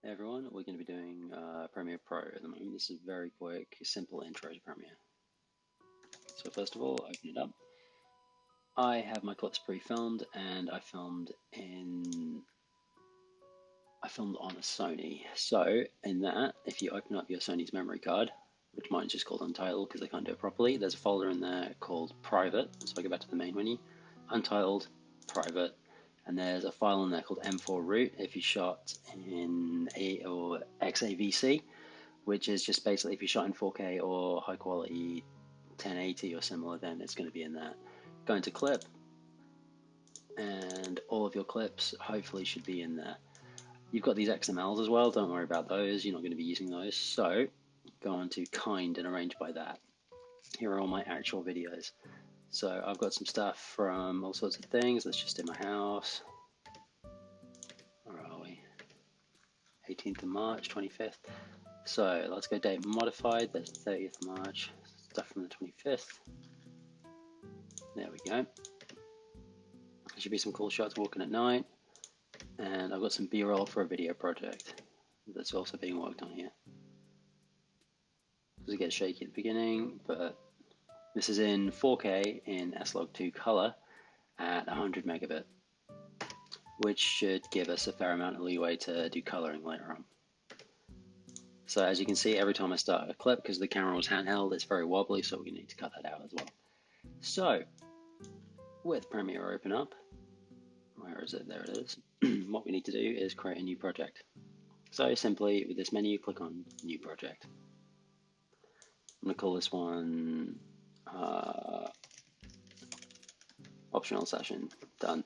Hey everyone, we're going to be doing Premiere Pro at the moment. This is a very quick, simple intro to Premiere. So first of all, open it up. I have my clips pre-filmed, and I filmed on a Sony. So in that, if you open up your Sony's memory card, which mine's just called Untitled because I can't do it properly, there's a folder in there called Private. So I go back to the main menu, Untitled, Private. And there's a file in there called M4 root if you shot in A or XAVC, which is just basically if you shot in 4K or high quality 1080 or similar, then it's going to be in that. Go into clip, and all of your clips hopefully should be in there. You've got these XMLs as well, don't worry about those, you're not going to be using those. So go on to kind and arrange by that. Here are all my actual videos. So I've got some stuff from all sorts of things. That's just in my house. Where are we? 18th of March, 25th. So let's go date modified. That's 30th of March. Stuff from the 25th. There we go. There should be some cool shots walking at night. And I've got some B-roll for a video project that's also being worked on here. Does it get shaky at the beginning, but this is in 4K in S-Log2 color at 100 megabit, which should give us a fair amount of leeway to do coloring later on. So as you can see, every time I start a clip, because the camera was handheld, it's very wobbly, so we need to cut that out as well. So with Premiere open up, where is it? There it is. What we need to do is create a new project. So simply with this menu, click on New Project. I'm going to call this one Optional Session. Done.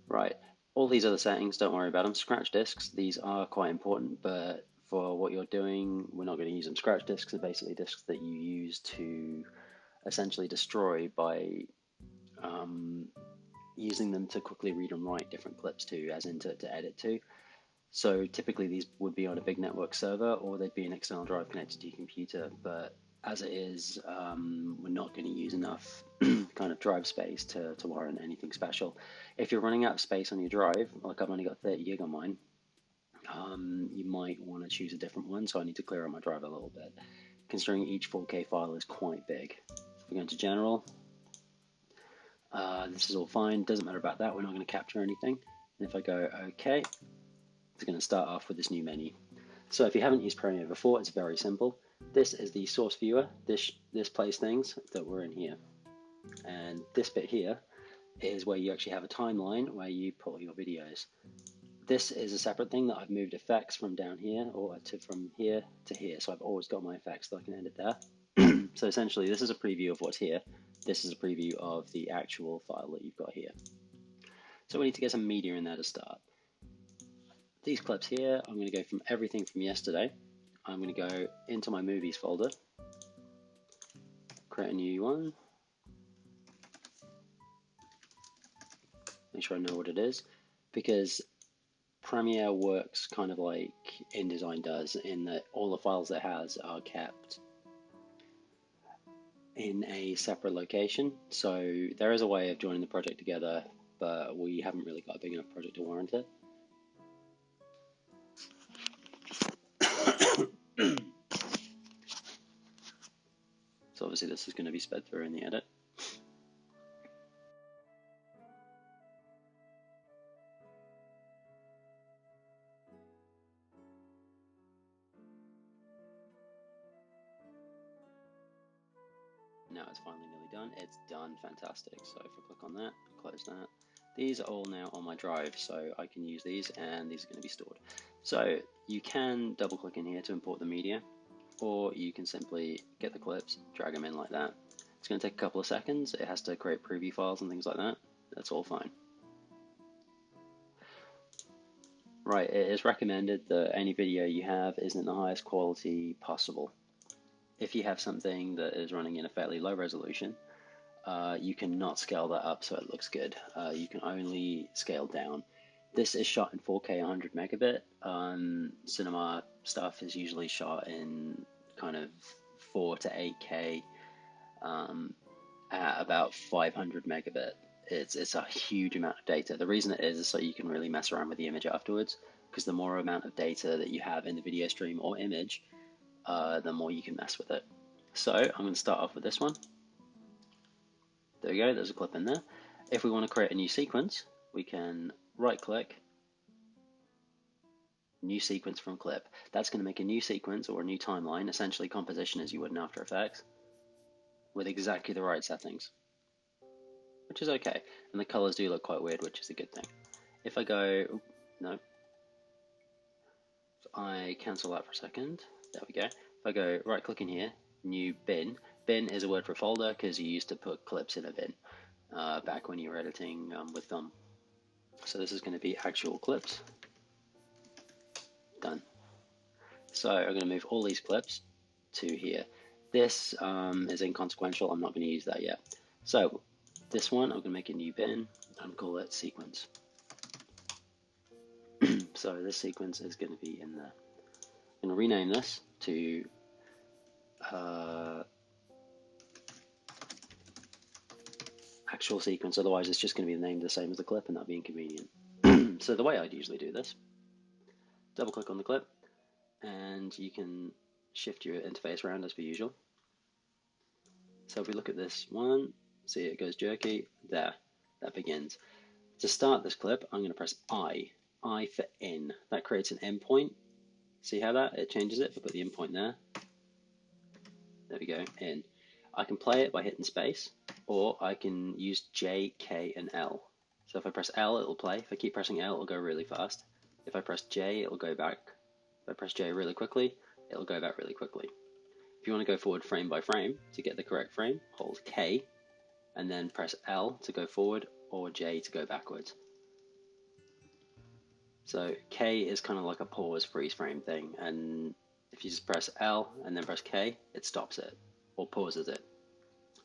Right. All these other settings, don't worry about them. Scratch disks, these are quite important, but for what you're doing, we're not going to use them. Scratch disks are basically disks that you use to essentially destroy by using them to quickly read and write different clips to, as in to edit to. So typically these would be on a big network server, or they'd be an external drive connected to your computer, but as it is, we're not going to use enough kind of drive space to warrant anything special. If you're running out of space on your drive, like I've only got 30 gig on mine, you might want to choose a different one, so I need to clear out my drive a little bit, considering each 4K file is quite big. If we go into General, this is all fine, doesn't matter about that, we're not going to capture anything. And if I go OK, it's going to start off with this new menu. So if you haven't used Premiere before, it's very simple. This is the source viewer. This plays things that were in here. And this bit here is where you actually have a timeline where you put your videos. This is a separate thing that I've moved effects from down here or from here to here. So I've always got my effects that I can edit there. So essentially this is a preview of what's here. This is a preview of the actual file that you've got here. So we need to get some media in there to start. These clips here, I'm going to go from everything from yesterday. I'm going to go into my movies folder, create a new one, make sure I know what it is, because Premiere works kind of like InDesign does, in that all the files it has are kept in a separate location. So there is a way of joining the project together, but we haven't really got a big enough project to warrant it. So obviously this is going to be sped through in the edit. Now it's finally nearly done. It's done, fantastic. So if I click on that, close that. These are all now on my drive, so I can use these, and these are going to be stored. So you can double click in here to import the media, or you can simply get the clips, drag them in like that. It's going to take a couple of seconds. It has to create preview files and things like that. That's all fine. Right, it is recommended that any video you have isn't the highest quality possible. If you have something that is running in a fairly low resolution, you cannot scale that up so it looks good. You can only scale down. This is shot in 4K 100 megabit. Cinema stuff is usually shot in kind of 4 to 8K at about 500 megabit. it's a huge amount of data. The reason it is so you can really mess around with the image afterwards, because the more amount of data that you have in the video stream or image, the more you can mess with it. So I'm going to start off with this one. There we go, there's a clip in there. If we want to create a new sequence, we can right click, new sequence from clip. That's going to make a new sequence or a new timeline, essentially composition as you would in After Effects, with exactly the right settings, which is okay. And the colors do look quite weird, which is a good thing. If I go, no, if I cancel that for a second, there we go. If I go right click in here, new bin. Bin is a word for folder because you used to put clips in a bin back when you were editing with film. So this is going to be actual clips. Done. So I'm going to move all these clips to here. This is inconsequential. I'm not going to use that yet. So this one, I'm going to make a new bin and call it sequence. So this sequence is going to be in there. I'm going to rename this to actual sequence. Otherwise, it's just going to be named the same as the clip, and that'd be inconvenient. So the way I'd usually do this, double click on the clip, and you can shift your interface around as per usual. So if we look at this one, see it goes jerky, there, that begins. To start this clip, I'm going to press I for in. That creates an endpoint. See how it changes it? If I put the endpoint there, there we go, in. I can play it by hitting space, or I can use J, K, and L. So if I press L, it'll play. If I keep pressing L, it'll go really fast. If I press J, it'll go back. If I press J really quickly, it'll go back really quickly. If you want to go forward frame by frame to get the correct frame, hold K, and then press L to go forward, or J to go backwards. So K is kind of like a pause freeze frame thing, and if you just press L and then press K, it stops it, or pauses it.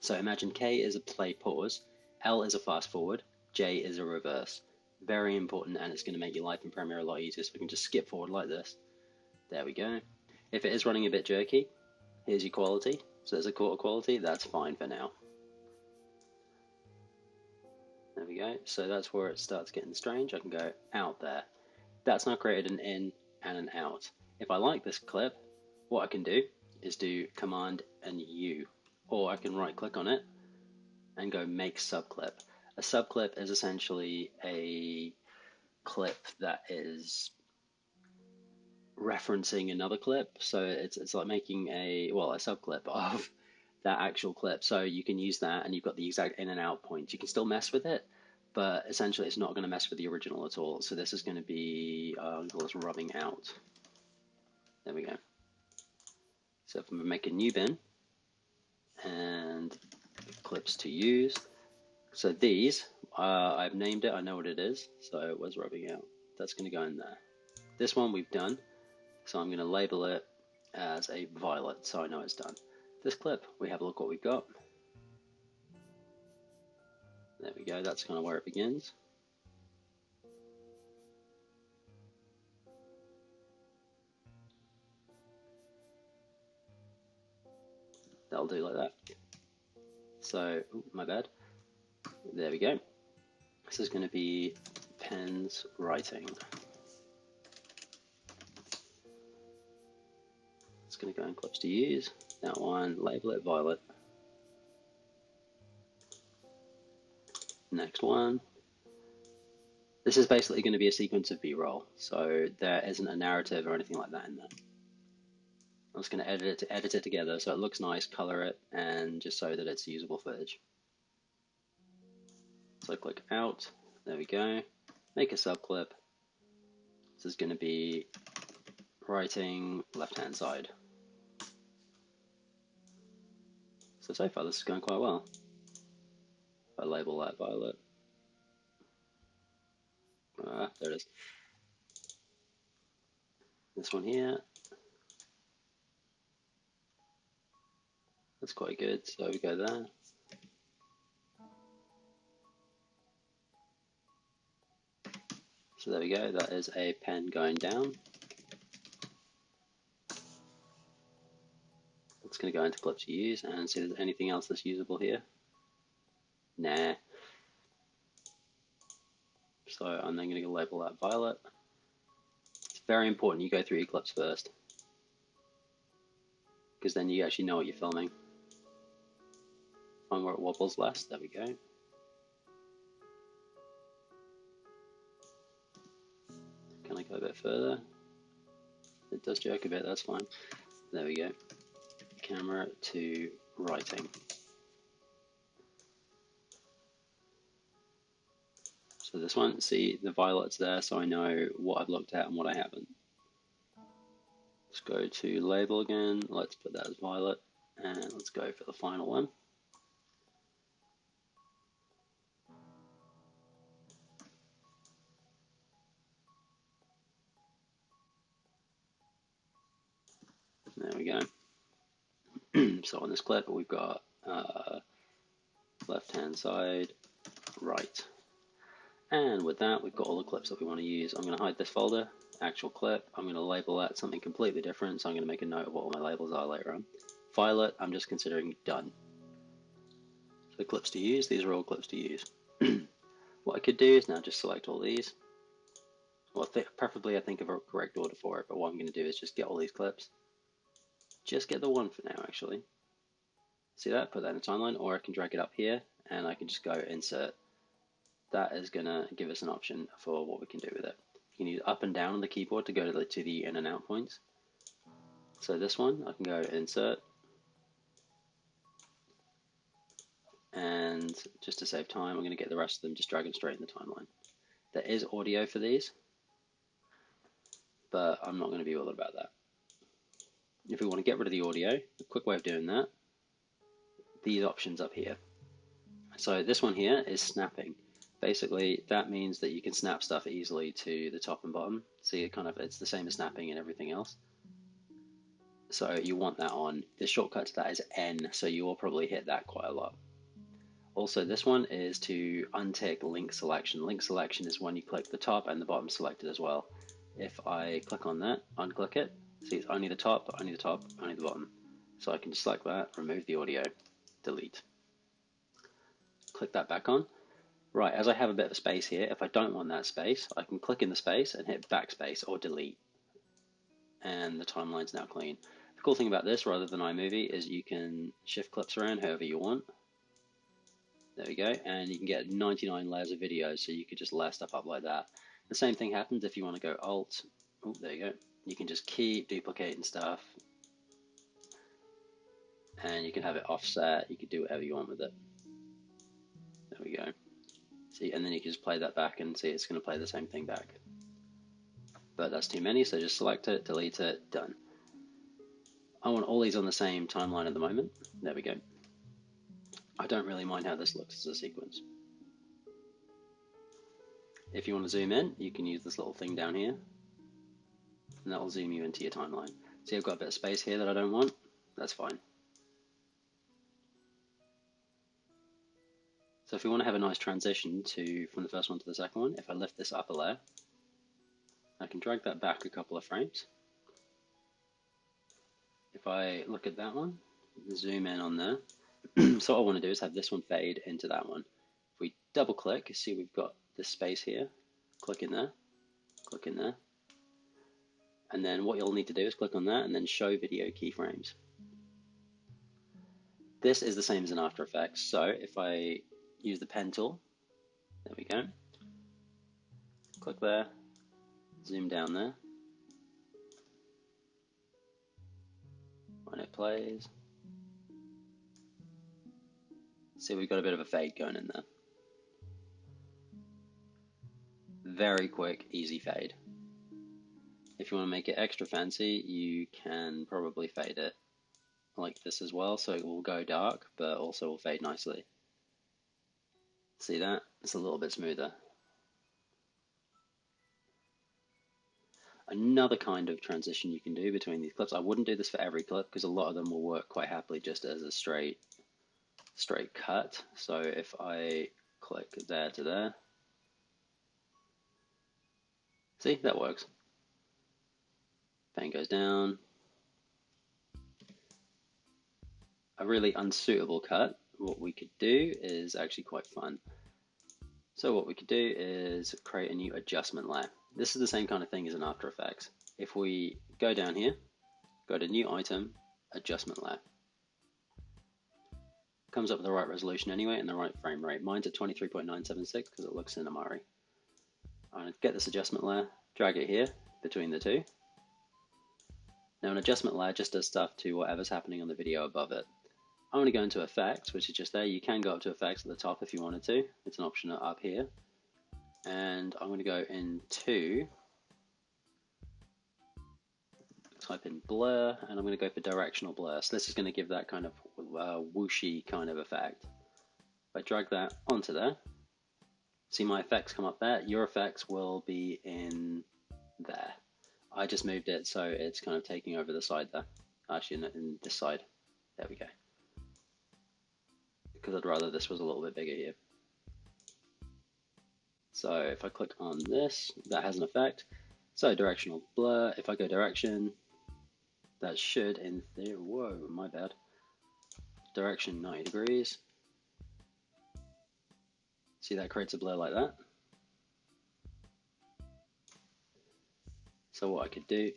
So imagine K is a play pause, L is a fast forward, J is a reverse. Very important, and it's going to make your life in Premiere a lot easier, so we can just skip forward like this. There we go. If it is running a bit jerky, here's your quality. So there's a quarter quality, that's fine for now. There we go. So that's where it starts getting strange. I can go out there. That's now created an in and an out. If I like this clip, what I can do is do Command and U, or I can right click on it and go make subclip. A subclip is essentially a clip that is referencing another clip. So it's like making a subclip of that actual clip. So you can use that, and you've got the exact in and out points. You can still mess with it, but essentially it's not going to mess with the original at all. So this is going to be, I'll call this rubbing out. There we go. So if I'm going to make a new bin, and clips to use. So these, I've named it, I know what it is. So it was rubbing out. That's going to go in there. This one we've done. So I'm going to label it as a violet, so I know it's done. This clip, we have a look what we've got. There we go, that's kind of where it begins. That'll do like that. So, my bad. There we go. This is going to be pens writing. It's going to go in clips to use. That one, label it violet. Next one. This is basically going to be a sequence of B-roll, so there isn't a narrative or anything like that in there. I'm just going to edit it together so it looks nice, color it, and just so that it's usable footage. So click out, there we go, make a subclip. This is going to be writing left-hand side. So far this is going quite well. If I label that violet. There it is. This one here. That's quite good, so we go there. So there we go, that is a pen going down. It's going to go into clip to use and see if there's anything else that's usable here. Nah. So I'm then going to label that violet. It's very important you go through your clips first, because then you actually know what you're filming. Find where it wobbles less, there we go. Can I go a bit further? It does jerk a bit, that's fine. There we go. Camera to writing. So this one, see the violet's there, so I know what I've looked at and what I haven't. Let's go to label again, let's put that as violet, and let's go for the final one. There we go. So on this clip, we've got left-hand side, right. And with that, we've got all the clips that we want to use. I'm going to hide this folder, actual clip. I'm going to label that something completely different, so I'm going to make a note of what all my labels are later on. Violet, I'm just considering done. So clips to use, these are all clips to use. What I could do is now just select all these. Well, preferably I think of a correct order for it, but what I'm going to do is just get all these clips. Just get the one for now, actually. See that? Put that in a timeline, or I can drag it up here, and I can just go insert. That is going to give us an option for what we can do with it. You can use up and down on the keyboard to go to the in and out points. So this one, I can go insert, and just to save time, I'm going to get the rest of them, just drag them straight in the timeline. There is audio for these, but I'm not going to be bothered about that. If we want to get rid of the audio, a quick way of doing that, these options up here. So this one here is snapping. Basically, that means that you can snap stuff easily to the top and bottom. See, it's the same as snapping and everything else. So you want that on. The shortcut to that is N, so you will probably hit that quite a lot. Also, this one is to untick link selection. Link selection is when you click the top and the bottom selected as well. If I click on that, unclick it, see it's only the top, only the top, only the bottom. So I can just select that, remove the audio, delete. Click that back on. Right, as I have a bit of space here, if I don't want that space, I can click in the space and hit backspace or delete. And the timeline's now clean. The cool thing about this, rather than iMovie, is you can shift clips around however you want. There we go, and you can get 99 layers of video, so you could just layer stuff up like that. The same thing happens if you want to go Alt. Oh, there you go. You can just keep duplicating stuff, and you can have it offset. You can do whatever you want with it. There we go. See, and then you can just play that back and see it's going to play the same thing back. But that's too many, so just select it, delete it, done. I want all these on the same timeline at the moment. There we go. I don't really mind how this looks as a sequence. If you want to zoom in, you can use this little thing down here, and that will zoom you into your timeline. See, I've got a bit of space here that I don't want. That's fine. So if we want to have a nice transition from the first one to the second one, if I lift this up a layer, I can drag that back a couple of frames. If I look at that one, zoom in on there, so what I want to do is have this one fade into that one. If we double click, see we've got this space here, click in there, and then what you'll need to do is click on that and then show video keyframes. This is the same as in After Effects, so if I use the pen tool, there we go, click there, zoom down there, when it plays, see we've got a bit of a fade going in there. Very quick, easy fade. If you want to make it extra fancy, you can probably fade it like this as well, so it will go dark, but also will fade nicely. See that? It's a little bit smoother. Another kind of transition you can do between these clips, I wouldn't do this for every clip because a lot of them will work quite happily just as a straight cut. So if I click there to there, see, that works. Pen goes down. A really unsuitable cut, what we could do is actually quite fun. So what we could do is create a new adjustment layer. This is the same kind of thing as in After Effects. If we go down here, go to New Item, Adjustment Layer. Comes up with the right resolution anyway and the right frame rate. Mine's at 23.976 because it looks cinemary. I'm going to get this adjustment layer, drag it here between the two. Now an adjustment layer just does stuff to whatever's happening on the video above it. I'm going to go into Effects, which is just there. You can go up to Effects at the top if you wanted to. It's an option up here. And I'm going to go into, type in blur, and I'm going to go for directional blur. So this is going to give that kind of whooshy kind of effect. If I drag that onto there, see my effects come up there. Your effects will be in there. I just moved it so it's kind of taking over the side there. Actually, in this side. There we go. Because I'd rather this was a little bit bigger here. So if I click on this, that has an effect. So directional blur, if I go direction, that should in theory, whoa, my bad. Direction 90 degrees. See, that creates a blur like that. So what I could do,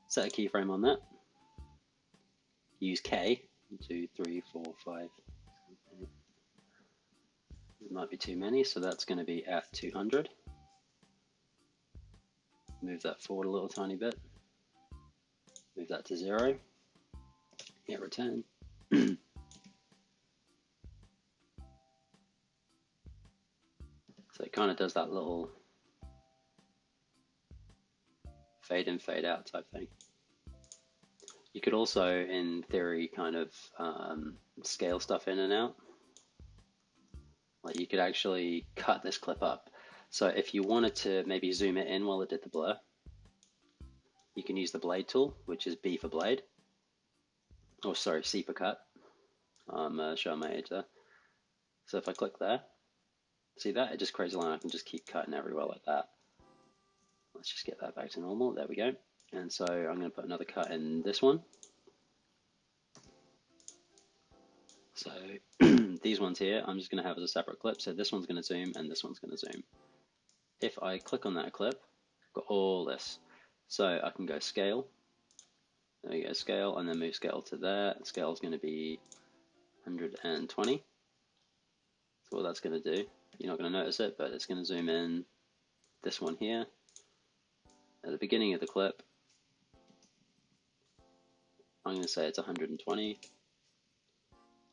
set a keyframe on that, use K, 1, 2, 3, 4, 5, 8. It might be too many, so that's going to be at 200. Move that forward a little tiny bit. Move that to 0. Hit return. So it kind of does that little fade in, fade out type thing. You could also, in theory, kind of scale stuff in and out. Like you could actually cut this clip up. So if you wanted to maybe zoom it in while it did the blur, you can use the blade tool, which is B for blade. Oh, sorry, C for cut. I'm showing my age there. So if I click there, see that? It just creates a line. I can just keep cutting everywhere like that. Let's just get that back to normal. There we go. And so I'm going to put another cut in this one. So these ones here, I'm just going to have as a separate clip. So this one's going to zoom and this one's going to zoom. If I click on that clip, I've got all this. So I can go scale. There we go, scale, and then move scale to there. Scale is going to be 120. So what that's going to do, you're not going to notice it, but it's going to zoom in this one here. At the beginning of the clip, I'm going to say it's 120.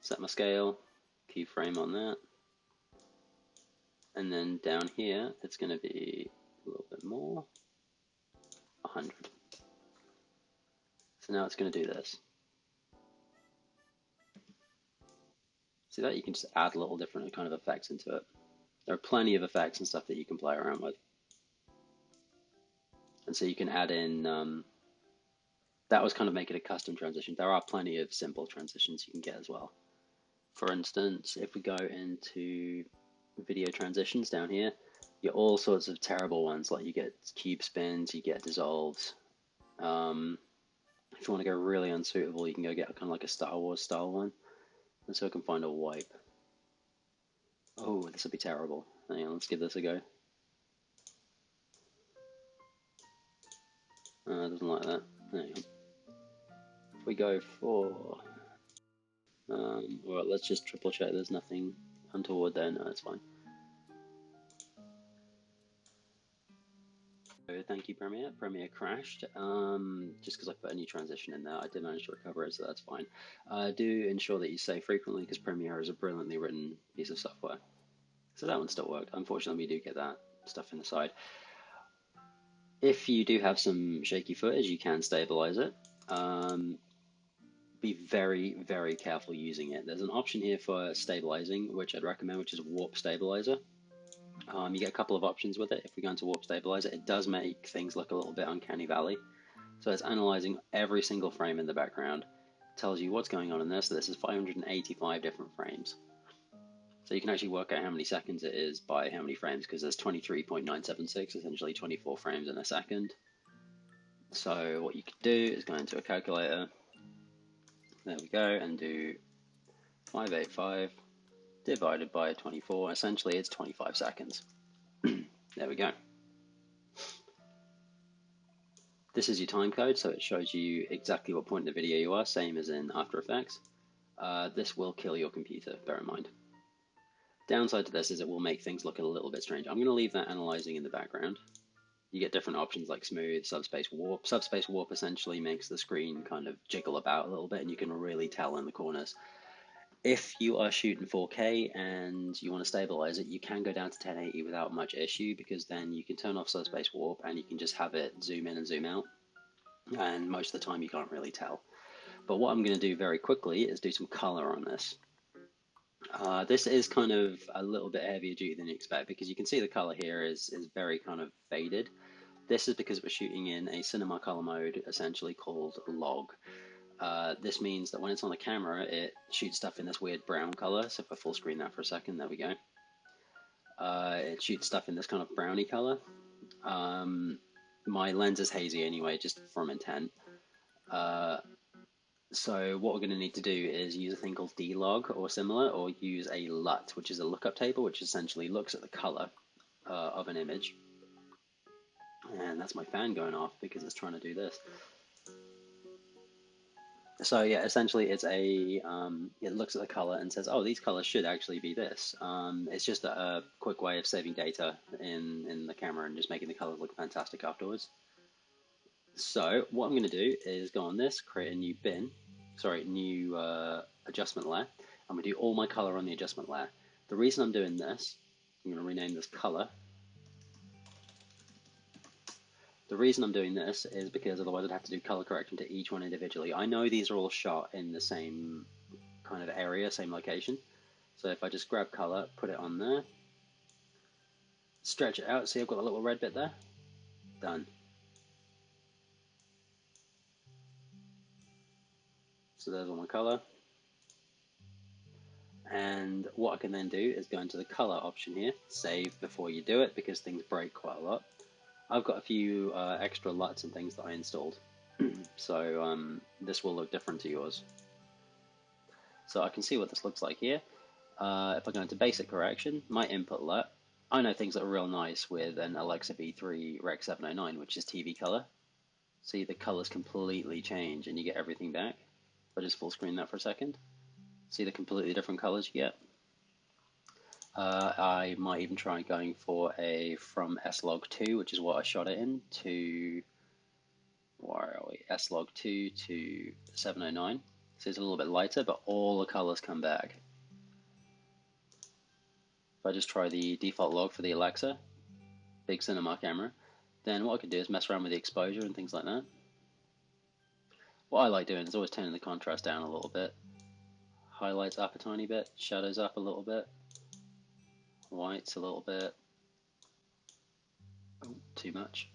Set my scale, keyframe on that. And then down here, it's going to be a little bit more, 100. So now it's going to do this. See that? You can just add little different kind of effects into it. There are plenty of effects and stuff that you can play around with. And so you can add in, that was kind of make it a custom transition. There are plenty of simple transitions you can get as well. For instance, if we go into video transitions down here, you get all sorts of terrible ones, like you get cube spins, you get dissolves. If you want to go really unsuitable, you can go get kind of like a Star Wars style one. And so I can find a wipe. Oh, this would be terrible. Hang on, let's give this a go. It doesn't like that. Hang on. If we go for, well, let's just triple check there's nothing untoward there. No, that's fine. So thank you, Premiere. Premiere crashed just because I put a new transition in there. I did manage to recover it, so that's fine. Do ensure that you save frequently because Premiere is a brilliantly written piece of software. So that one still worked. Unfortunately, we do get that stuff in the side. If you do have some shaky footage, you can stabilize it. Be very, very careful using it. There's an option here for stabilizing, which I'd recommend, which is Warp Stabilizer. You get a couple of options with it. If we go into Warp Stabilizer, it does make things look a little bit uncanny valley. So it's analyzing every single frame in the background, tells you what's going on in there. So this is 585 different frames. So you can actually work out how many seconds it is by how many frames, because there's 23.976, essentially 24 frames in a second. So what you could do is go into a calculator. There we go, and do 585 divided by 24. Essentially, it's 25 seconds. There we go. This is your time code, so it shows you exactly what point in the video you are, same as in After Effects. This will kill your computer, bear in mind. Downside to this is it will make things look a little bit strange. I'm going to leave that analyzing in the background. You get different options like smooth, subspace warp. Subspace warp essentially makes the screen kind of jiggle about a little bit, and you can really tell in the corners. If you are shooting 4K and you want to stabilize it, you can go down to 1080 without much issue, because then you can turn off subspace warp and you can just have it zoom in and zoom out. And most of the time you can't really tell. But what I'm going to do very quickly is do some color on this. This is kind of a little bit heavier duty than you expect, because you can see the color here is very kind of faded. This is because we're shooting in a cinema color mode, essentially called log. This means that when it's on the camera, it shoots stuff in this weird brown color. So if I full screen that for a second, there we go. It shoots stuff in this kind of browny color. My lens is hazy anyway, just from intent. So what we're going to need to do is use a thing called D-log or similar, or use a LUT, which is a lookup table, which essentially looks at the color of an image. And that's my fan going off because it's trying to do this. So yeah, essentially it's a, it looks at the color and says, oh, these colors should actually be this. It's just a quick way of saving data in the camera and just making the colors look fantastic afterwards. So what I'm going to do is go on this, create a new new adjustment layer. I'm going to do all my color on the adjustment layer. The reason I'm doing this, I'm going to rename this color. The reason I'm doing this is because otherwise I'd have to do color correction to each one individually. I know these are all shot in the same kind of area, same location. So if I just grab color, put it on there, stretch it out, see I've got a little red bit there? Done. So there's all my color. And what I can then do is go into the color option here, save before you do it because things break quite a lot. I've got a few extra LUTs and things that I installed, so this will look different to yours. So I can see what this looks like here. If I go into basic correction, my input LUT, I know things that are real nice with an Alexa V3 Rec 709, which is TV color. See, the colors completely change and you get everything back. If I just full screen that for a second, see the completely different colors you get. I might even try going for a from S-Log2, which is what I shot it in, to, where are we, S-Log2 to 709. So it's a little bit lighter, but all the colors come back. If I just try the default log for the Alexa, big cinema camera, then what I can do is mess around with the exposure and things like that. What I like doing is always turning the contrast down a little bit. Highlights up a tiny bit, shadows up a little bit, whites a little bit. Oh, too much.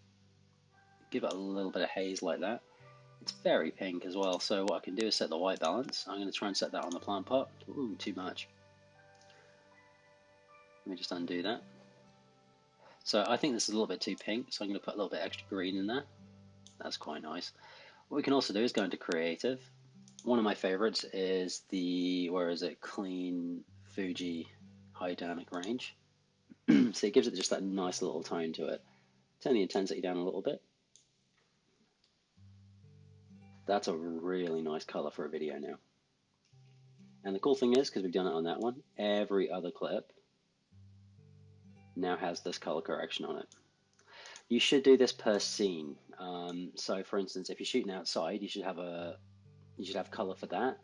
Give it a little bit of haze like that. It's very pink as well, so what I can do is set the white balance. I'm going to try and set that on the plant pot. Ooh, too much. Let me just undo that. So I think this is a little bit too pink, so I'm going to put a little bit extra green in there. That's quite nice. What we can also do is go into creative. One of my favorites is the, where is it, clean Fuji high dynamic range. So it gives it just that nice little tone to it. Turn the intensity down a little bit. That's a really nice color for a video now. And the cool thing is, because we've done it on that one, every other clip now has this color correction on it. You should do this per scene. So for instance, if you're shooting outside, you should have color for that.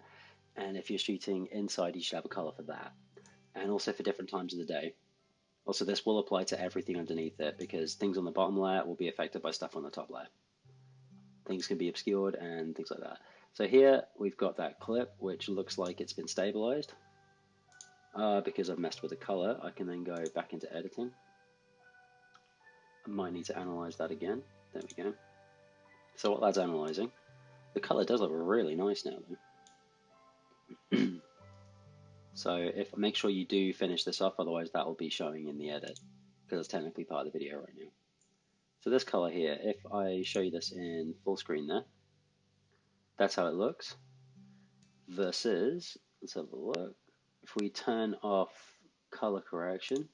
And if you're shooting inside, you should have a color for that. And also for different times of the day. Also, this will apply to everything underneath it, because things on the bottom layer will be affected by stuff on the top layer. Things can be obscured and things like that. So here we've got that clip, which looks like it's been stabilized. Because I've messed with the color, I can then go back into editing. I might need to analyze that again. There we go. So what that's analyzing, the color does look really nice now though. So if make sure you do finish this off, otherwise that will be showing in the edit, because it's technically part of the video right now. So this color here, if I show you this in full screen there, that's how it looks. Versus, let's have a look, if we turn off color correction,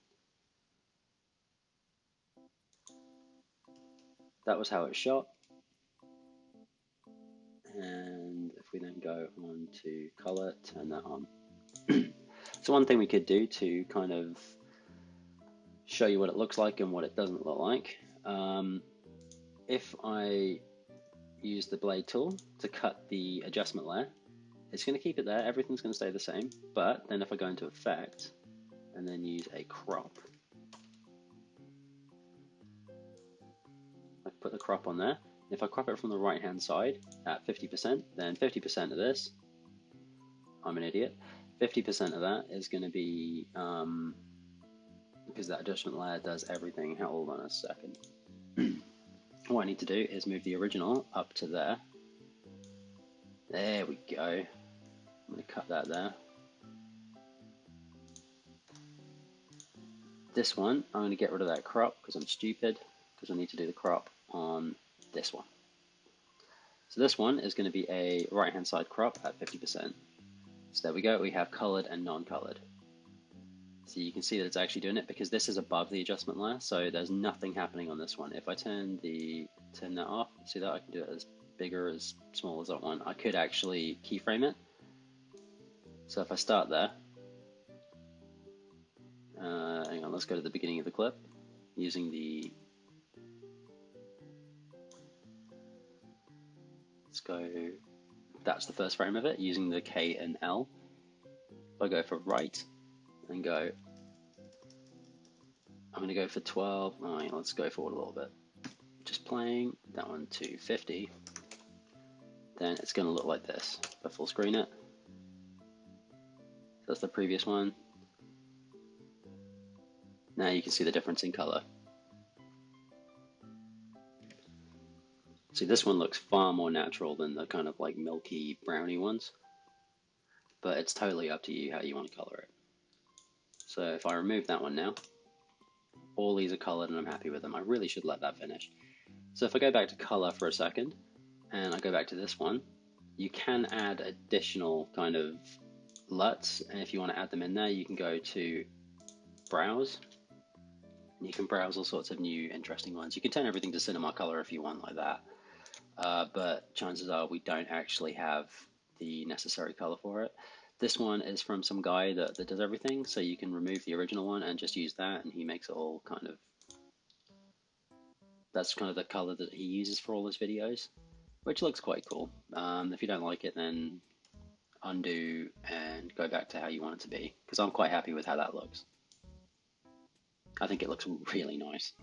that was how it shot. And if we then go on to color, turn that on. So one thing we could do to kind of show you what it looks like and what it doesn't look like, if I use the blade tool to cut the adjustment layer, it's going to keep it there, everything's going to stay the same, but then if I go into effect and then use a crop, I put the crop on there. If I crop it from the right hand side at 50%, then 50% of this, I'm an idiot, 50% of that is going to be, because that adjustment layer does everything. Hold on a second. What I need to do is move the original up to there. There we go. I'm going to cut that there. This one, I'm going to get rid of that crop because I'm stupid, because I need to do the crop on this one. So this one is going to be a right hand side crop at 50%. So there we go, we have colored and non-colored. So you can see that it's actually doing it because this is above the adjustment layer, so there's nothing happening on this one. If I turn that off, see that I can do it as big or as small as I want. I could actually keyframe it. So if I start there, hang on, let's go to the beginning of the clip using the, let's go, that's the first frame of it, using the K and L. If I go for right and go, I'm going to go for 12, right, let's go forward a little bit. Just playing that one to 50, then it's going to look like this. If I full screen it, that's the previous one. Now you can see the difference in color. See, this one looks far more natural than the kind of like milky browny ones, but it's totally up to you how you want to color it. So if I remove that one now, all these are colored and I'm happy with them. I really should let that finish. So if I go back to color for a second and I go back to this one, you can add additional kind of LUTs, and if you want to add them in there, you can go to browse. You can browse all sorts of new interesting ones. You can turn everything to cinema color if you want, like that. But chances are we don't actually have the necessary color for it. This one is from some guy that does everything, so you can remove the original one and just use that, and he makes it all kind of, that's kind of the color that he uses for all his videos, which looks quite cool. If you don't like it, then undo and go back to how you want it to be, because I'm quite happy with how that looks. I think it looks really nice.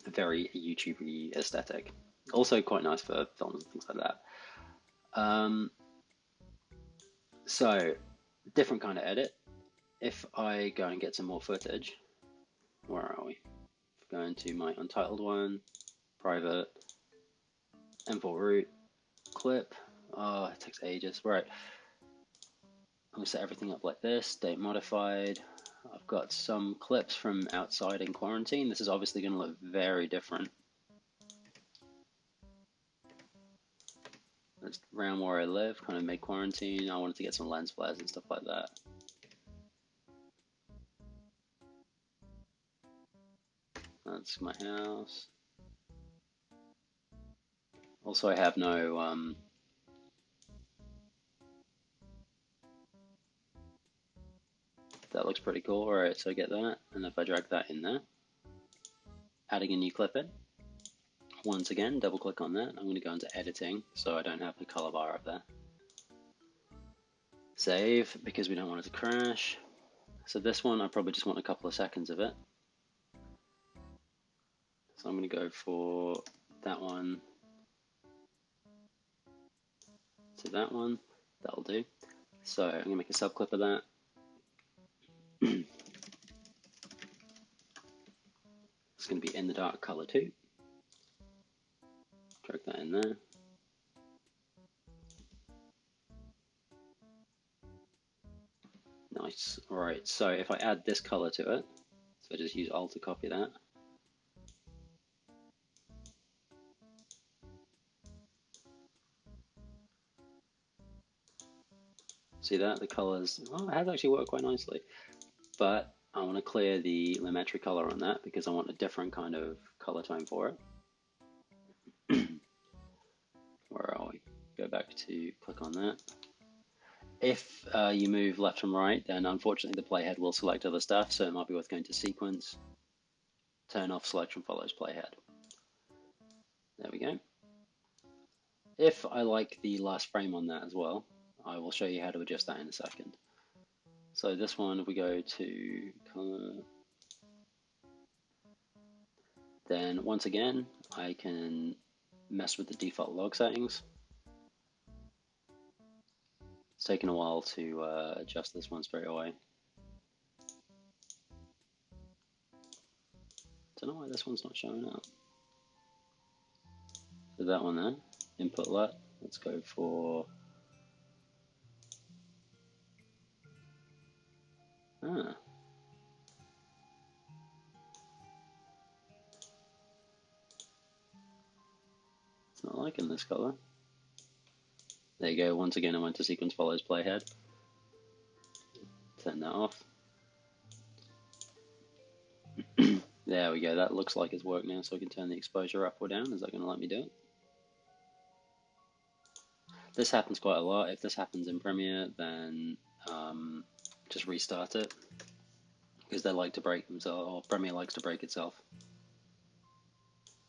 Very YouTube-y aesthetic. Also quite nice for films and things like that. So, different kind of edit. If I go and get some more footage, where are we? Go into my Untitled one, private, import root, clip. Oh, it takes ages. Right. I'm going to set everything up like this, date modified. I've got some clips from outside in quarantine. This is obviously going to look very different. That's around where I live, kind of mid-quarantine. I wanted to get some lens flares and stuff like that. That's my house. Also, I have no, that looks pretty cool. All right, so I get that, and if I drag that in there, adding a new clip in. Once again, double click on that. I'm going to go into editing so I don't have the color bar up there. Save, because we don't want it to crash. So this one, I probably just want a couple of seconds of it. So I'm going to go for that one to that one. That'll do. So I'm going to make a sub clip of that. It's going to be in the dark color too. Drag that in there. Nice. Alright, so if I add this color to it, so I just use Alt to copy that. See that? The colors, oh, it has actually worked quite nicely. But I want to clear the Lumetri color on that because I want a different kind of color tone for it. Where are we? Go back to click on that. If you move left and right, then unfortunately the playhead will select other stuff, so it might be worth going to sequence, turn off selection follows playhead. There we go. If I like the last frame on that as well, I will show you how to adjust that in a second. So this one, if we go to color, then once again, I can mess with the default log settings. It's taken a while to adjust this one straight away. Don't know why this one's not showing up. So that one then, input LUT, let's go for, it's not liking this color. There you go, once again I went to sequence follows playhead. Turn that off. There we go, that looks like it's worked now, so I can turn the exposure up or down. Is that going to let me do it? This happens quite a lot. If this happens in Premiere, then just restart it, because they like to break themselves, or Premiere likes to break itself.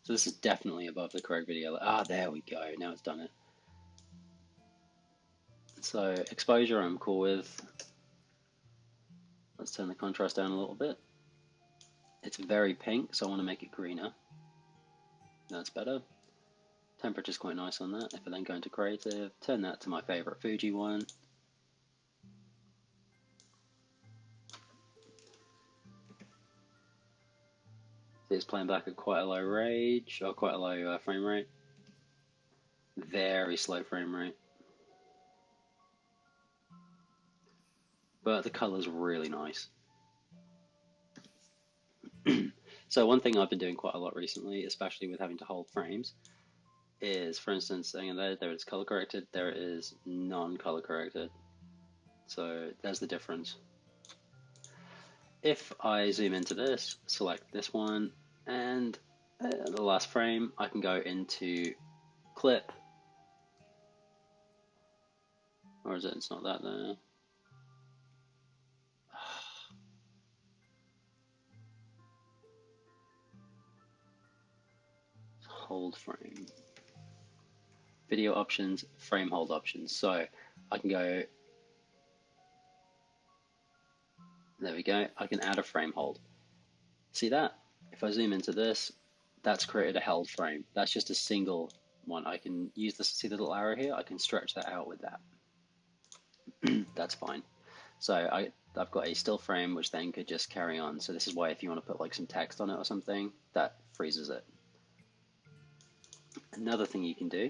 So this is definitely above the correct video. Ah, there we go, now it's done it. So exposure I'm cool with. Let's turn the contrast down a little bit. It's very pink, so I want to make it greener. That's better. Temperature's quite nice on that. If I then go into creative, turn that to my favorite Fuji one. See, it's playing back at quite a low range, or quite a low frame rate. Very slow frame rate. But the color's really nice. So one thing I've been doing quite a lot recently, especially with having to hold frames, is, for instance, saying there it's color corrected, there is non-color corrected. So there's the difference. If I zoom into this, select this one, and the last frame, I can go into clip. Or is it? It's not that there. Hold frame. Video options, frame hold options. So I can go, there we go, I can add a frame hold. See that? If I zoom into this, that's created a held frame. That's just a single one. I can use this, see the little arrow here? I can stretch that out with that. That's fine. So I've got a still frame, which then could just carry on. So this is why if you want to put like some text on it or something, that freezes it. Another thing you can do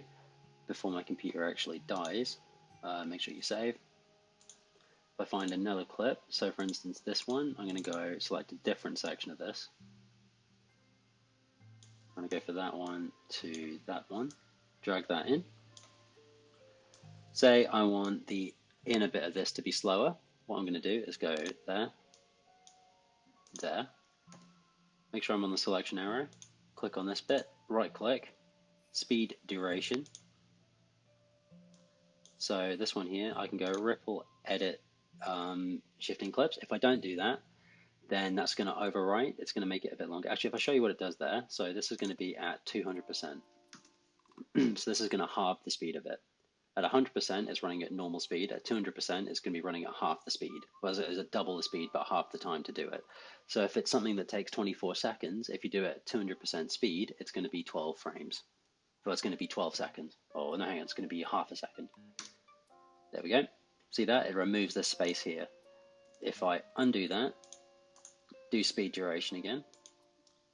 before my computer actually dies, make sure you save. If I find another clip, so for instance this one, I'm going to go select a different section of this. I'm going to go for that one to that one, drag that in. Say I want the inner bit of this to be slower. What I'm going to do is go there, there. Make sure I'm on the selection arrow. Click on this bit, right click, speed duration. So this one here, I can go ripple, edit, shifting clips. If I don't do that, then that's going to overwrite. It's going to make it a bit longer. Actually, if I show you what it does there, so this is going to be at 200%. So this is going to halve the speed of it. At 100%, it's running at normal speed. At 200%, it's going to be running at half the speed. Well, it's a double the speed, but half the time to do it. So if it's something that takes 24 seconds, if you do it at 200% speed, it's going to be 12 frames. Well, it's going to be 12 seconds. Oh, no, hang on, it's going to be half a second. There we go. See that? It removes this space here. If I undo that, do speed duration again.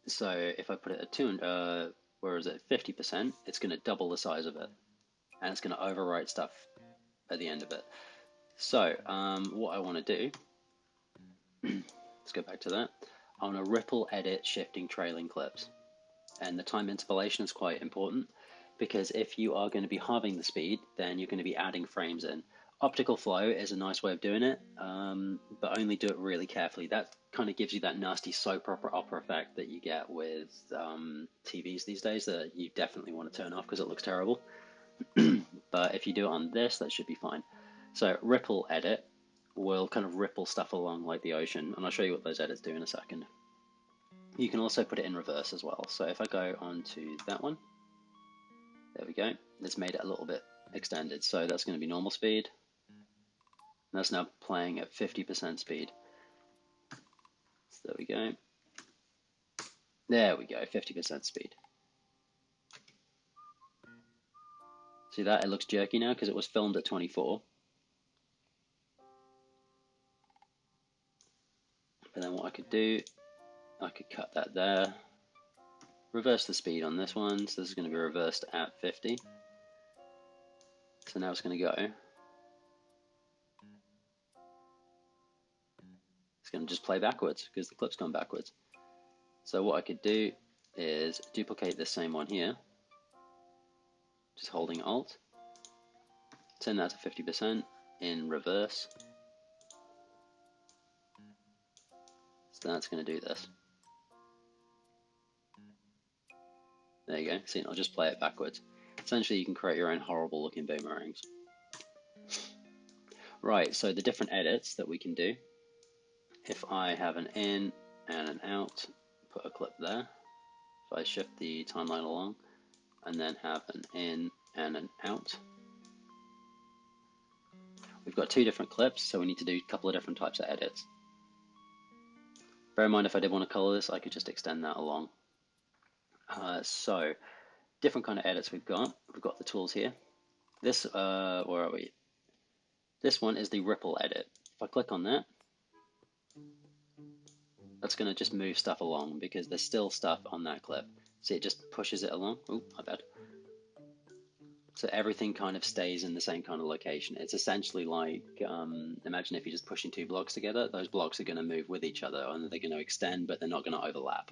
So if I put it at 200, where is it, 50%, it's going to double the size of it. And it's going to overwrite stuff at the end of it. So what I want to do, let's go back to that. I want to ripple, edit, shifting, trailing clips. And the time interpolation is quite important, because if you are going to be halving the speed, then you're going to be adding frames in. Optical flow is a nice way of doing it, but only do it really carefully. That kind of gives you that nasty soap opera effect that you get with TVs these days that you definitely want to turn off because it looks terrible. But if you do it on this, that should be fine. So ripple edit will kind of ripple stuff along like the ocean, and I'll show you what those edits do in a second. You can also put it in reverse as well. So if I go on to that one, there we go. It's made it a little bit extended. So that's going to be normal speed. And that's now playing at 50% speed. So there we go. There we go, 50% speed. See that? It looks jerky now because it was filmed at 24. But then what I could do, I could cut that there. Reverse the speed on this one. So this is going to be reversed at 50. So now it's going to go. It's going to just play backwards because the clip's gone backwards. So what I could do is duplicate this same one here, just holding Alt, turn that to 50% in reverse. So that's going to do this. There you go. See, I'll just play it backwards. Essentially, you can create your own horrible looking boomerangs. Right, so the different edits that we can do. If I have an in and an out, put a clip there. If I shift the timeline along and then have an in and an out. We've got two different clips, so we need to do a couple of different types of edits. Bear in mind, if I did want to color this, I could just extend that along. So different kind of edits we've got. We've got the tools here. This, where are we? This one is the ripple edit. If I click on that, that's going to just move stuff along because there's still stuff on that clip. See, it just pushes it along. Oh, my bad. So everything kind of stays in the same kind of location. It's essentially like, imagine if you're just pushing two blocks together, those blocks are going to move with each other and they're going to extend, but they're not going to overlap.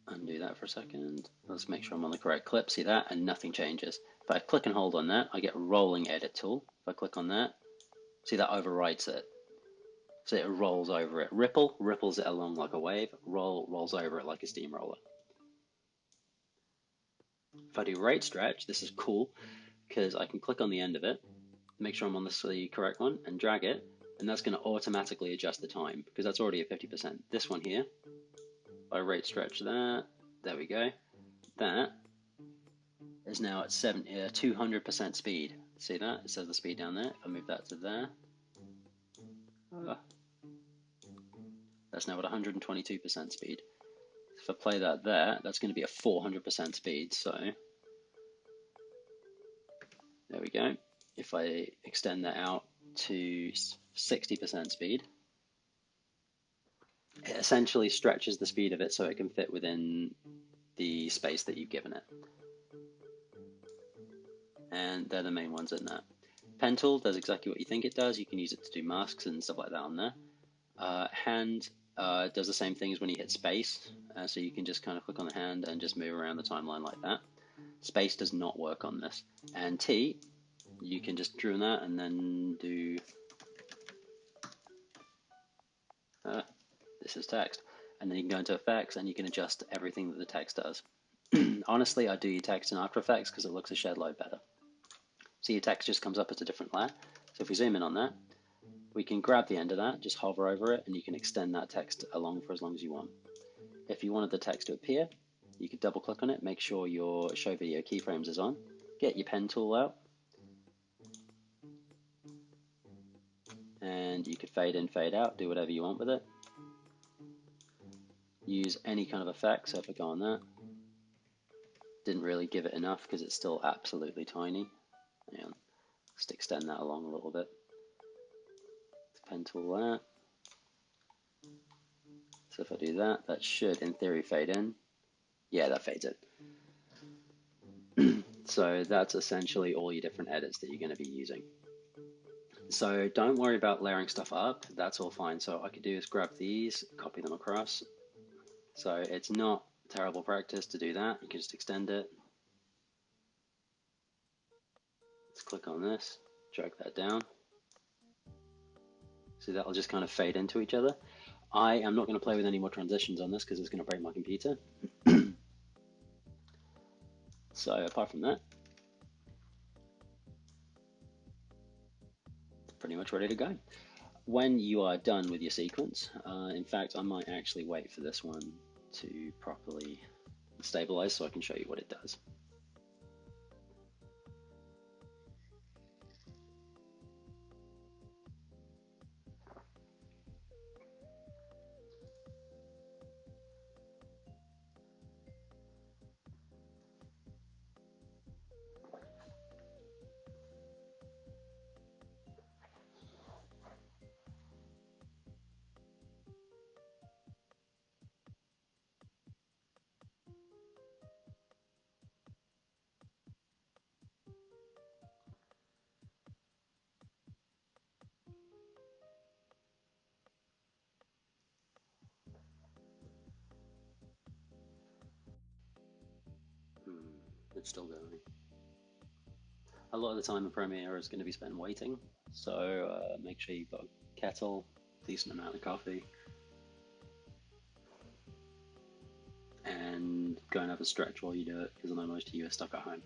Undo that for a second. Let's make sure I'm on the correct clip. See that? And nothing changes. If I click and hold on that, I get a rolling edit tool. If I click on that, see that overwrites it. So it rolls over it. Ripple, ripples it along like a wave. Roll, rolls over it like a steamroller. If I do rate stretch, this is cool because I can click on the end of it, make sure I'm on the correct one, and drag it, and that's going to automatically adjust the time because that's already at 50%. This one here, I rate stretch that, there we go. That is now at 200% speed. See that? It says the speed down there. If I move that to there, that's now at 122% speed. If I play that there, that's going to be at 400% speed. So there we go. If I extend that out to 60% speed, it essentially stretches the speed of it so it can fit within the space that you've given it. And they're the main ones in that. Pen tool does exactly what you think it does. You can use it to do masks and stuff like that on there. Hand does the same thing as when you hit space. So you can just kind of click on the hand and just move around the timeline like that. Space does not work on this. And T, you can just draw that and then do this is text. And then you can go into effects and you can adjust everything that the text does. Honestly, I do your text in After Effects because it looks a shed load better. So your text just comes up as a different layer. So if we zoom in on that, we can grab the end of that, just hover over it, and you can extend that text along for as long as you want. If you wanted the text to appear, you could double click on it, make sure your show video keyframes is on, get your pen tool out, and you could fade in, fade out, do whatever you want with it. Use any kind of effect, so if I go on that, didn't really give it enough because it's still absolutely tiny. And just extend that along a little bit. Pen tool that. So if I do that, that should, in theory, fade in. Yeah, that fades in. So that's essentially all your different edits that you're going to be using. So don't worry about layering stuff up. That's all fine. So what I could do is grab these, copy them across. So it's not terrible practice to do that. You can just extend it. click on this, drag that down. So that'll just kind of fade into each other. I am not going to play with any more transitions on this because it's going to break my computer. So apart from that, pretty much ready to go. When you are done with your sequence, in fact, I might actually wait for this one to properly stabilize so I can show you what it does. It's still going. A lot of the time in Premiere is going to be spent waiting, so make sure you've got a kettle, decent amount of coffee, and go and have a stretch while you do it, because I know most of you are stuck at home.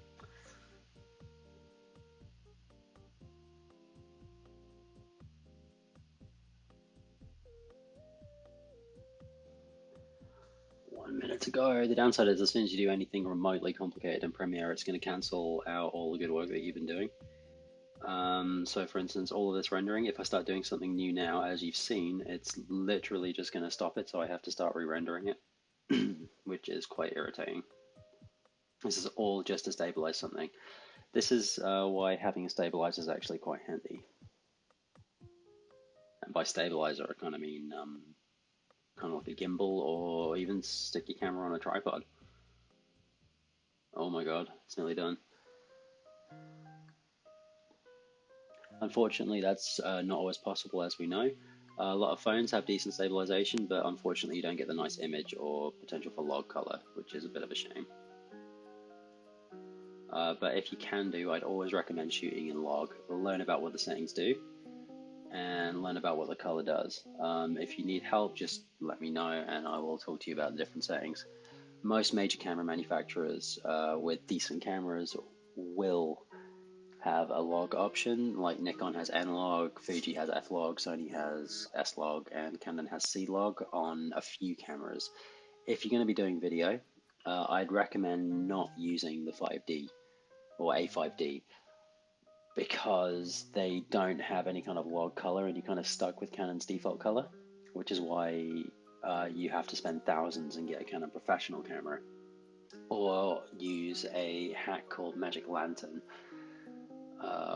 To go. The downside is as soon as you do anything remotely complicated in Premiere, it's going to cancel out all the good work that you've been doing. So for instance, all of this rendering, if I start doing something new now, as you've seen, it's literally just going to stop it, so I have to start re-rendering it, which is quite irritating. This is all just to stabilize something. This is why having a stabilizer is actually quite handy. And by stabilizer, I kind of mean kind of like a gimbal, or even stick your camera on a tripod. Oh my god, it's nearly done. Unfortunately, that's not always possible, as we know. A lot of phones have decent stabilization, but unfortunately you don't get the nice image or potential for log color, which is a bit of a shame. But if you can do, I'd always recommend shooting in log. Learn about what the settings do, and learn about what the color does. If you need help, just let me know and I will talk to you about the different settings. Most major camera manufacturers with decent cameras will have a log option, like Nikon has N-Log, Fuji has F-Log, Sony has S-Log, and Canon has C-Log on a few cameras. If you're going to be doing video, I'd recommend not using the 5D or A5D, because they don't have any kind of log color and you're kind of stuck with Canon's default color, which is why you have to spend thousands and get a Canon professional camera, or use a hack called Magic Lantern,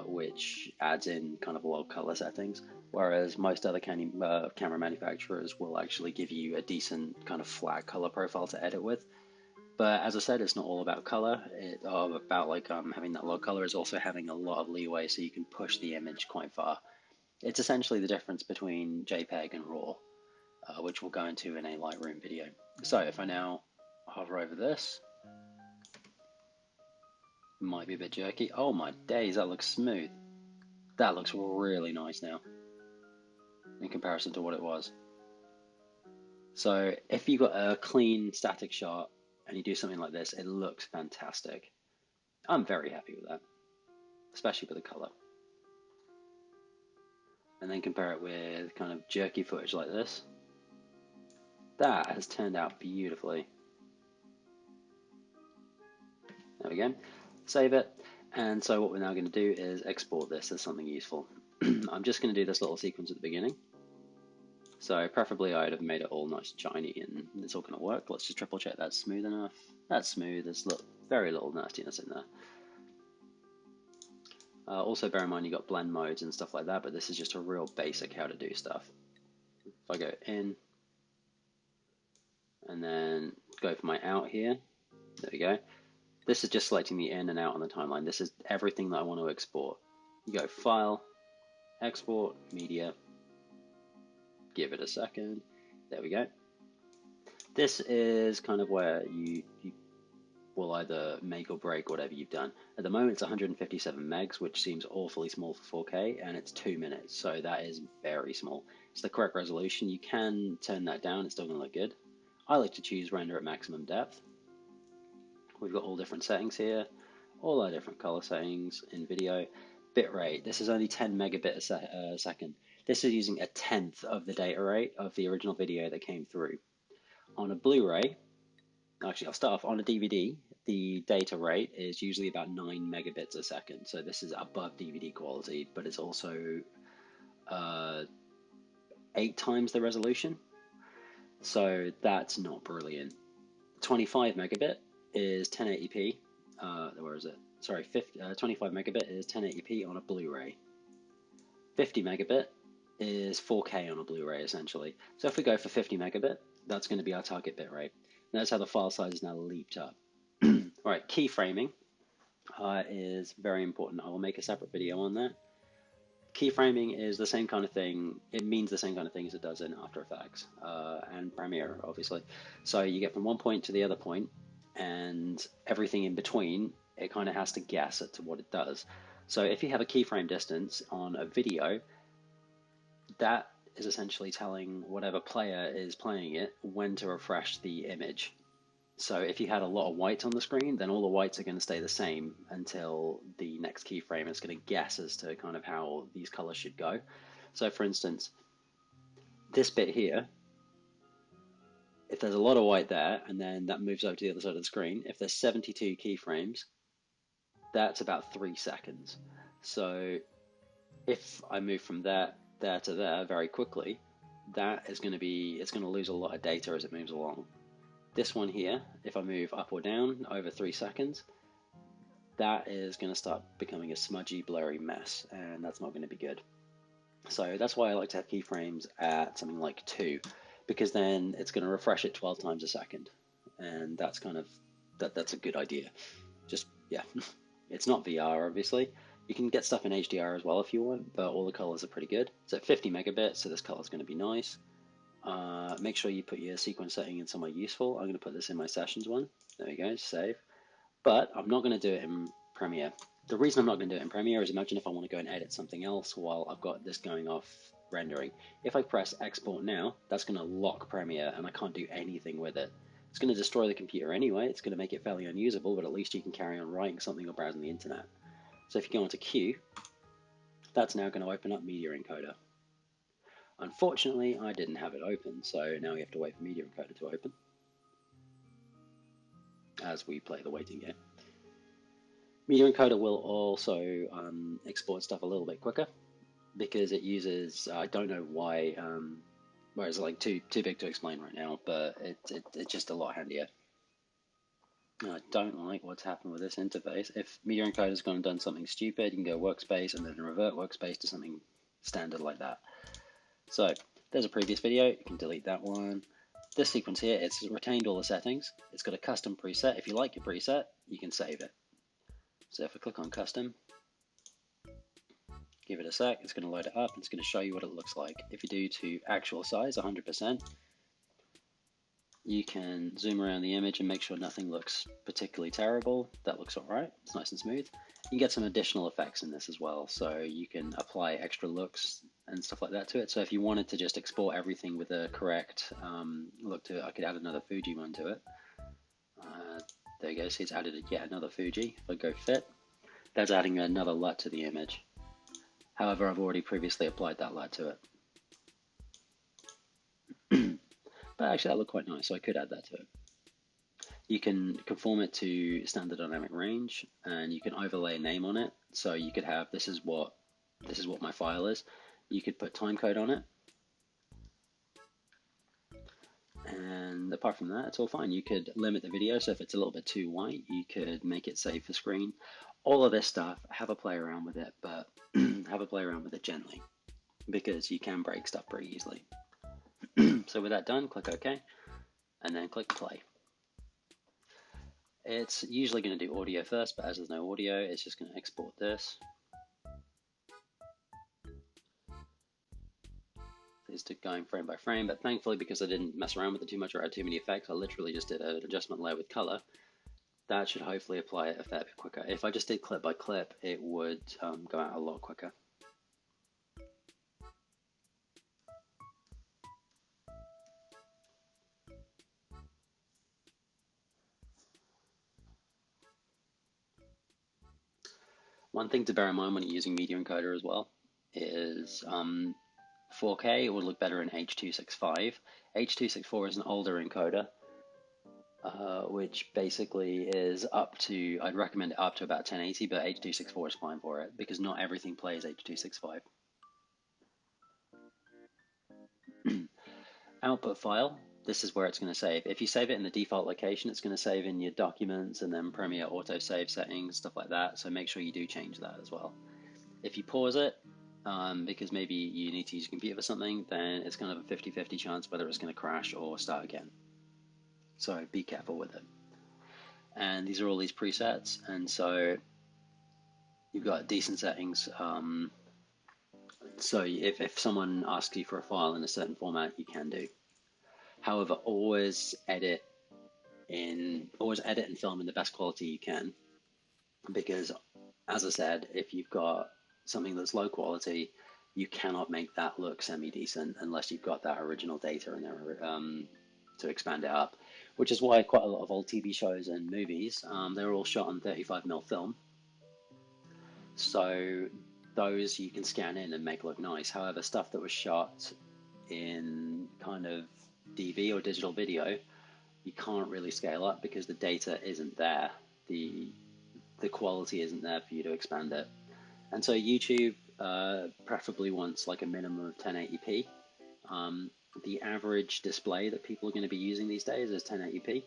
which adds in kind of log color settings, whereas most other camera manufacturers will actually give you a decent kind of flat color profile to edit with. But as I said, it's not all about color. It's about like having that log color is also having a lot of leeway, so you can push the image quite far. It's essentially the difference between JPEG and RAW, which we'll go into in a Lightroom video. So if I now hover over this, it might be a bit jerky. Oh my days, that looks smooth. That looks really nice now in comparison to what it was. So if you've got a clean static shot and you do something like this, it looks fantastic. I'm very happy with that, especially with the color. And then compare it with kind of jerky footage like this. That has turned out beautifully. There we go. Save it. And so what we're now going to do is export this as something useful. I'm just going to do this little sequence at the beginning. So preferably I'd have made it all nice and shiny, and it's all going to work. Let's just triple check that's smooth enough. That's smooth. There's very little nastiness in there. Also bear in mind you got blend modes and stuff like that, but this is just a real basic how to do stuff. If I go in and then go for my out here, there we go. This is just selecting the in and out on the timeline. This is everything that I want to export. You go File, Export, Media, give it a second. There we go. This is kind of where you will either make or break whatever you've done. At the moment, it's 157 megs, which seems awfully small for 4K, and it's 2 minutes, so that is very small. It's the correct resolution. You can turn that down, it's still going to look good. I like to choose render at maximum depth. We've got all different settings here, all our different color settings in video. Bitrate, this is only 10 megabit a second. This is using a tenth of the data rate of the original video that came through. On a Blu-ray, actually I'll start off on a DVD, the data rate is usually about 9 megabits a second. So this is above DVD quality, but it's also 8 times the resolution. So that's not brilliant. 25 megabit is 1080p. Where is it? Sorry, 25 megabit is 1080p on a Blu-ray. 50 megabit is 4K on a Blu-ray essentially. So if we go for 50 megabit, that's going to be our target bitrate. Notice how the file size is now leaped up. Right, keyframing is very important. I will make a separate video on that. Keyframing is the same kind of thing. It means the same kind of thing as it does in After Effects and Premiere, obviously. So you get from one point to the other point, and everything in between, it kind of has to guess at what it does. So if you have a keyframe distance on a video, that is essentially telling whatever player is playing it when to refresh the image. So if you had a lot of white on the screen, then all the whites are going to stay the same until the next keyframe is going to guess as to kind of how these colors should go. So for instance, this bit here, if there's a lot of white there and then that moves over to the other side of the screen, if there's 72 keyframes, that's about 3 seconds. So if I move from there to there very quickly, that is going to be, it's going to lose a lot of data as it moves along. This one here, if I move up or down over 3 seconds, that is going to start becoming a smudgy, blurry mess, and that's not going to be good. So that's why I like to have keyframes at something like 2, because then it's going to refresh it 12 times a second, and that's kind of, that's a good idea. Just, yeah, it's not VR, obviously. You can get stuff in HDR as well if you want, but all the colors are pretty good. It's at 50 megabits, so this color is going to be nice. Make sure you put your sequence setting in somewhere useful. I'm going to put this in my sessions one. There we go, save. But I'm not going to do it in Premiere. The reason I'm not going to do it in Premiere is imagine if I want to go and edit something else while I've got this going off rendering. If I press export now, that's going to lock Premiere and I can't do anything with it. It's going to destroy the computer anyway. It's going to make it fairly unusable, but at least you can carry on writing something or browsing the internet. So if you go onto Q, that's now going to open up Media Encoder. Unfortunately, I didn't have it open, so now we have to wait for Media Encoder to open as we play the waiting game. Media Encoder will also export stuff a little bit quicker because it uses, I don't know why, it's like too big to explain right now, but it's just a lot handier. I don't like what's happened with this interface. If Media Encoder's gone and done something stupid, you can go workspace and then revert workspace to something standard like that. So there's a previous video, you can delete that one. This sequence here, it's retained all the settings. It's got a custom preset. If you like your preset, you can save it. So if I click on custom, give it a sec, it's going to load it up and it's going to show you what it looks like. If you do to actual size, 100%, you can zoom around the image and make sure nothing looks particularly terrible. That looks alright, it's nice and smooth. You can get some additional effects in this as well, so you can apply extra looks and stuff like that to it. So if you wanted to just export everything with a correct look to it, I could add another Fuji one to it. There you go, see it's added yet another Fuji. If I go fit, that's adding another LUT to the image. However, I've already previously applied that LUT to it. But actually that looked quite nice, so I could add that to it. You can conform it to standard dynamic range, and you can overlay a name on it. So you could have, this is what my file is. You could put timecode on it. And apart from that, it's all fine. You could limit the video, so if it's a little bit too white, you could make it save for screen. All of this stuff, have a play around with it, but have a play around with it gently, because you can break stuff pretty easily. So with that done, click OK, and then click play. It's usually going to do audio first, but as there's no audio, it's just going to export this. It's going frame by frame, but thankfully, because I didn't mess around with it too much or add too many effects, I literally just did an adjustment layer with color. That should hopefully apply it a fair bit quicker. If I just did clip by clip, it would go out a lot quicker. One thing to bear in mind when you're using Media Encoder as well is 4K would look better in H.265. H.264 is an older encoder, which basically is up to, I'd recommend it up to about 1080, but H.264 is fine for it because not everything plays H.265. Output file, this is where it's going to save. If you save it in the default location, it's going to save in your documents and then Premiere autosave settings, stuff like that. So make sure you do change that as well. If you pause it, because maybe you need to use your computer for something, then it's kind of a 50-50 chance whether it's going to crash or start again. So be careful with it. And these are all these presets, and so you've got decent settings. So if someone asks you for a file in a certain format, you can do. However, always edit and film in the best quality you can, because as I said, if you've got something that's low quality, you cannot make that look semi-decent unless you've got that original data in there to expand it up, which is why quite a lot of old TV shows and movies, they're all shot on 35mm film. So those you can scan in and make look nice. However, stuff that was shot in kind of DV or digital video, you can't really scale up because the data isn't there. The quality isn't there for you to expand it. And so YouTube preferably wants like a minimum of 1080p. The average display that people are going to be using these days is 1080p,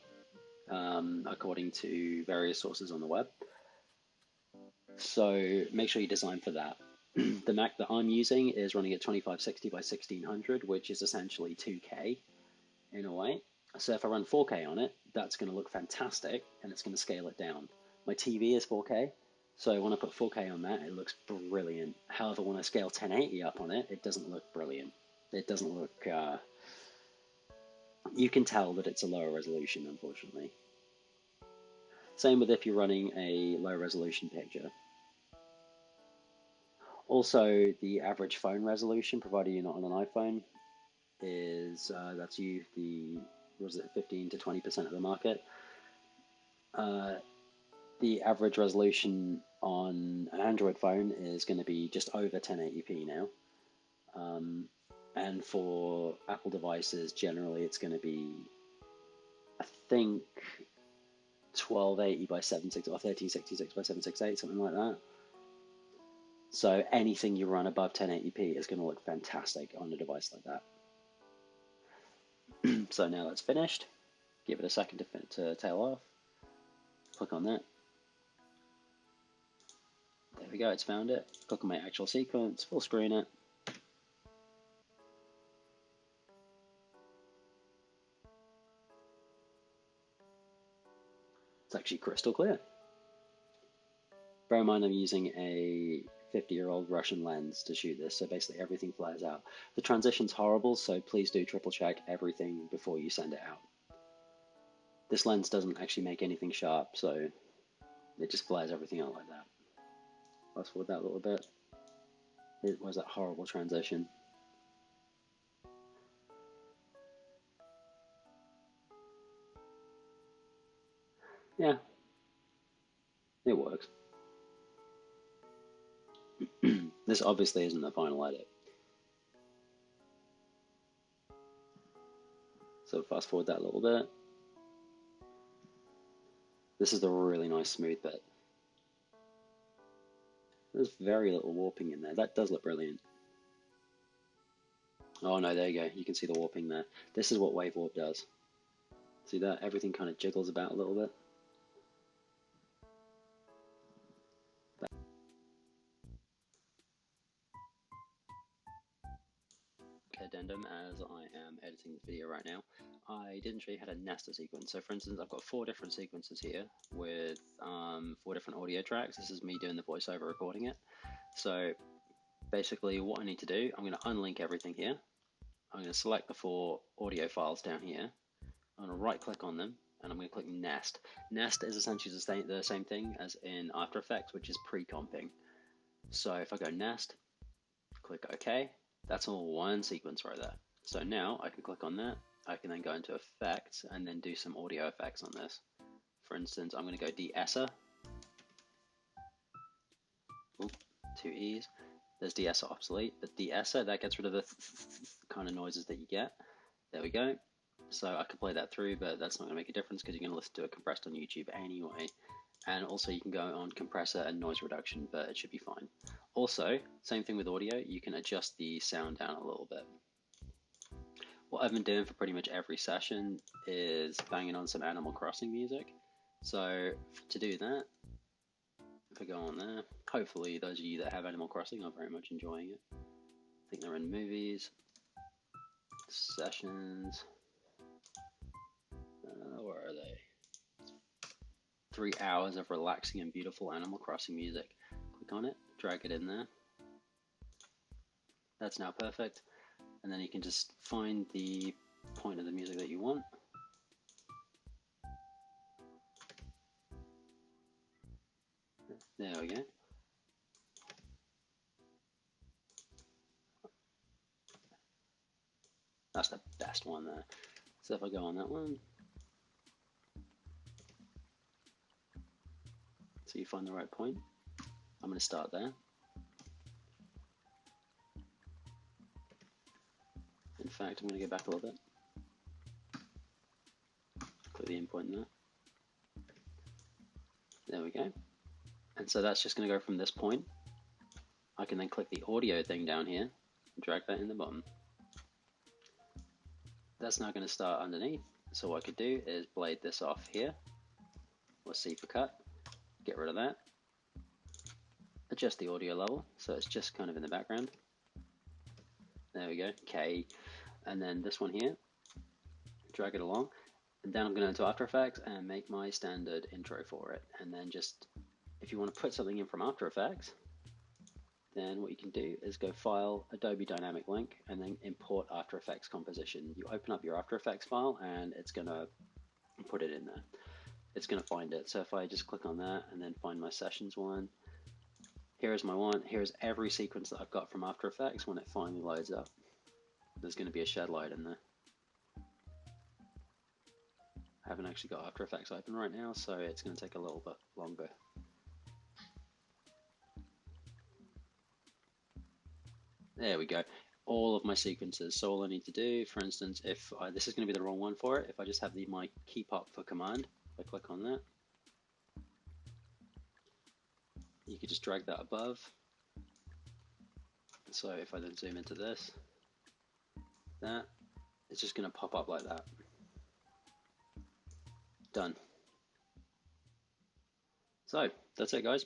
according to various sources on the web. So make sure you design for that. The Mac that I'm using is running at 2560 by 1600, which is essentially 2K in a way. So if I run 4K on it, that's going to look fantastic and it's going to scale it down. My TV is 4K, so when I put 4K on that, it looks brilliant. However, when I scale 1080 up on it, it doesn't look brilliant. It doesn't look, you can tell that it's a lower resolution, unfortunately. Same with if you're running a low resolution picture. Also, the average phone resolution, provided you're not on an iPhone, is that's you, was it 15 to 20% of the market. The average resolution on an Android phone is going to be just over 1080p now. And for Apple devices, generally it's going to be, I think, 1280 by 760 or 1366 by 768, something like that. So anything you run above 1080p is going to look fantastic on a device like that. So now that's finished. Give it a second to tail off. Click on that. There we go, it's found it. Click on my actual sequence, full screen it. It's actually crystal clear. Bear in mind I'm using a 50-year-old Russian lens to shoot this, so basically everything flares out. The transition's horrible, so please do triple check everything before you send it out. This lens doesn't actually make anything sharp, so it just flares everything out like that. Fast forward that a little bit. It was that horrible transition. Yeah, it works. This obviously isn't the final edit. So fast forward that a little bit. This is the really nice smooth bit. There's very little warping in there. That does look brilliant. Oh no, there you go. You can see the warping there. This is what wave warp does. See that? Everything kind of jiggles about a little bit. Addendum as I am editing this video right now. I didn't show you how to nest a sequence. So for instance, I've got 4 different sequences here with 4 different audio tracks. This is me doing the voiceover recording it. So basically what I need to do, I'm going to unlink everything here. I'm going to select the 4 audio files down here. I'm going to right click on them and I'm going to click Nest. Nest is essentially the same thing as in After Effects, which is pre-comping. So if I go Nest, click OK, that's all one sequence right there. So now I can click on that. I can then go into Effects and then do some audio effects on this. For instance, I'm going to go de-esser. Oop, two E's. There's de-esser obsolete, but de-esser, that gets rid of the kind of noises that you get. There we go. So I could play that through, but that's not going to make a difference because you're going to listen to it compressed on YouTube anyway. And also you can go on compressor and noise reduction, but it should be fine. Also, same thing with audio, you can adjust the sound down a little bit. What I've been doing for pretty much every session is banging on some Animal Crossing music. So to do that, if I go on there, hopefully those of you that have Animal Crossing are very much enjoying it. I think they're in movies, sessions, where are they? 3 hours of relaxing and beautiful Animal Crossing music. Click on it, drag it in there. That's now perfect. And then you can just find the point of the music that you want. There we go. That's the best one there. So if I go on that one, so you find the right point, I'm going to start there. In fact, I'm going to go back a little bit. Click the in point there. There we go. And so that's just going to go from this point. I can then click the audio thing down here and drag that in the bottom. That's now going to start underneath. So what I could do is blade this off here, or C for cut, get rid of that, adjust the audio level so it's just kind of in the background. There we go, K, and then this one here, drag it along, and then I'm going to go into After Effects and make my standard intro for it. And then just, if you want to put something in from After Effects, then what you can do is go File, Adobe Dynamic Link, and then import After Effects composition. You open up your After Effects file and it's going to put it in there. It's going to find it. So if I just click on that and then find my sessions one, here's my one. Here's every sequence that I've got from After Effects when it finally loads up. There's going to be a shed light in there. I haven't actually got After Effects open right now, so it's going to take a little bit longer. There we go. All of my sequences. So all I need to do, for instance, if this is going to be the wrong one for it, if I just have my key pop for command, if I click on that, you could just drag that above. So if I then zoom into this, that, it's just going to pop up like that. Done. So that's it, guys.